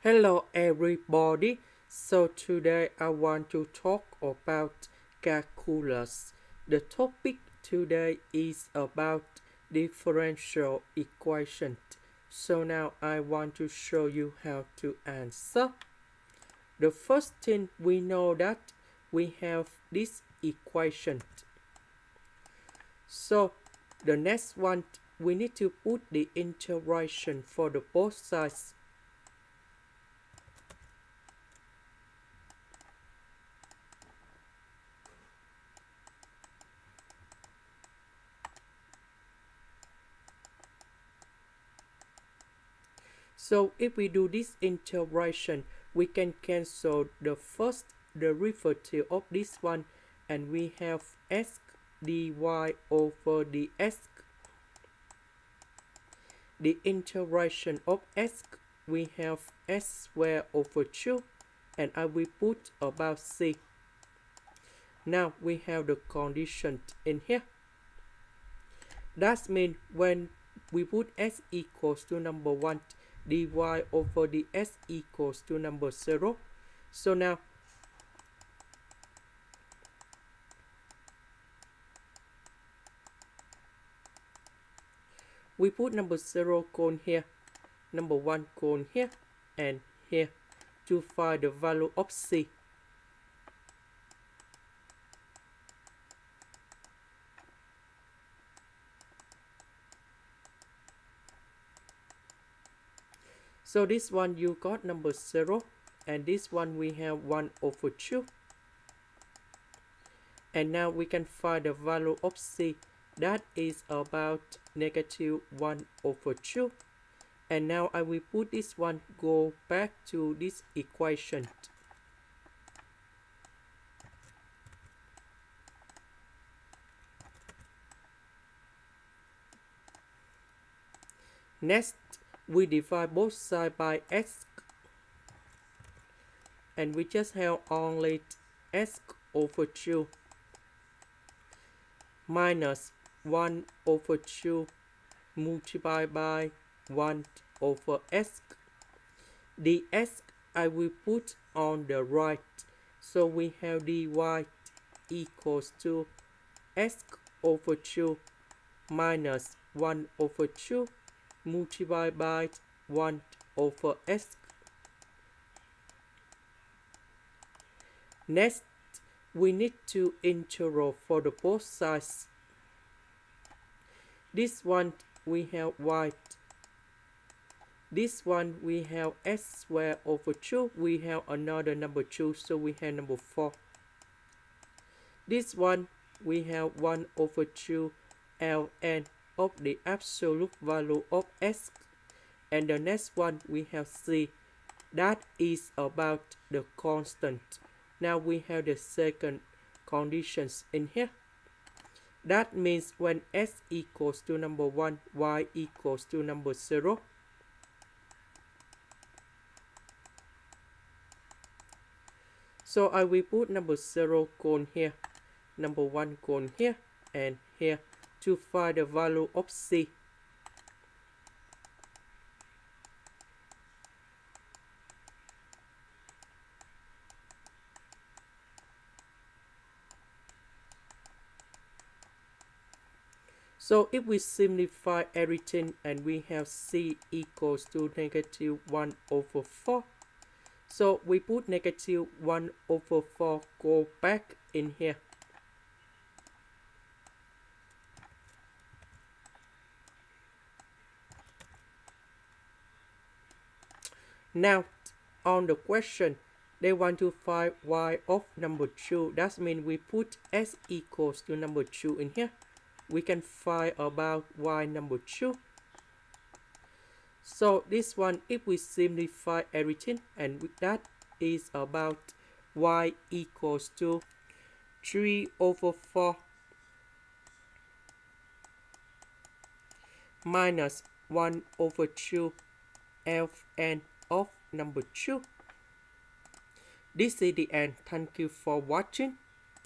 Hello everybody. So today I want to talk about calculus. The topic today is about differential equation. So now I want to show you how to answer. The first thing we know that we have this equation. So the next one we need to put the integration for the both sides. So if we do this integration, we can cancel the first derivative of this one, and we have s dy over dx. The integration of s, we have s squared over 2, and I will put about c. Now we have the condition in here. That means when we put s equals to number 1, dy over dx equals to number 0. So now we put number 0 cone here, number 1 cone here, and here to find the value of c. So this one you got number 0, and this one we have 1 over 2. And now we can find the value of c. That is about negative 1 over 2. And now I will put this one go back to this equation. Next, we divide both sides by s, and we just have only s over 2 minus 1 over 2 multiplied by 1 over s. The s I will put on the right, so we have dy equals to s over 2 minus 1 over 2 multiplied by 1 over s. Next, we need to integral for the both sides. This one we have y. This one we have s squared over 2. We have another number 2, so we have number 4. This one we have 1 over 2 ln of the absolute value of s. And the next one we have c. That is about the constant. Now we have the second conditions in here. That means when s equals to number 1, y equals to number 0. So I will put number 0 cone here, number 1 cone here, and here to find the value of c. So if we simplify everything, and we have c equals to negative 1 over 4. So we put negative 1 over 4 go back in here. Now on the question, they want to find y of number 2. That means we put s equals to number 2 in here. We can find about y number 2. So this one, if we simplify everything, and that is about y equals to 3 over 4 minus 1 over 2 ln of number 2. This is the end. Thank you for watching.